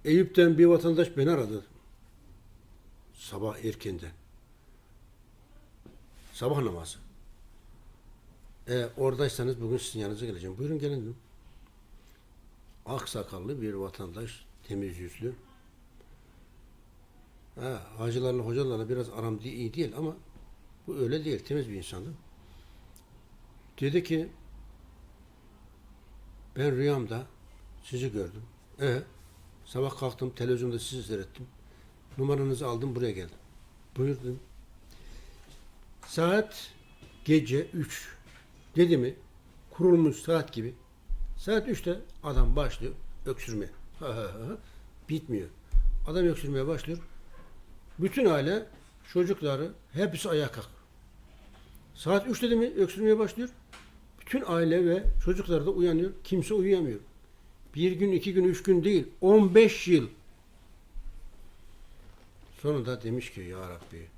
Eyüp'ten bir vatandaş beni aradı. Sabah erkenden. Sabah namazı. Oradaysanız bugün sizin yanınıza geleceğim. Buyurun gelin dedim. Aksakallı bir vatandaş, temiz yüzlü. Hacılarla hocalarla biraz aram iyi değil ama bu öyle değil. Temiz bir insandı. Dedi ki ben rüyamda sizi gördüm. Sabah kalktım televizyonda sizi seyrettim. Numaranızı aldım buraya geldim. Buyurdum. Saat gece 3. Dedi mi kurulmuş saat gibi. Saat 3'te adam başlıyor öksürmeye. Bitmiyor. Adam öksürmeye başlıyor. Bütün aile, çocukları hepsi ayağa kalk. Saat 3 dedi mi öksürmeye başlıyor. Bütün aile ve çocuklar da uyanıyor. Kimse uyuyamıyor. Bir gün, 2 gün, 3 gün değil. 15 yıl. Sonunda demiş ki ya Rabbi,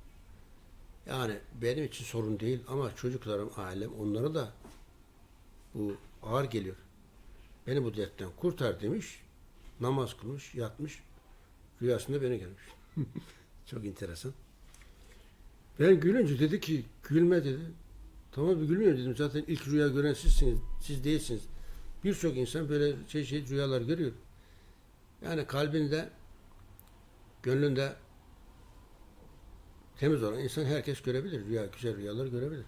yani benim için sorun değil ama çocuklarım, ailem, onlara da bu ağır geliyor. Beni bu dertten kurtar demiş. Namaz kılmış, yatmış. Rüyasında beni gelmiş. Çok enteresan. Ben gülünce dedi ki gülme dedi. Tamam bir gülmüyor dedim. Zaten ilk rüya gören sizsiniz. Siz değilsiniz. Birçok insan böyle rüyalar görüyor. Yani kalbinde, gönlünde temiz olan insan herkes görebilir. Güzel rüyalar görebilir.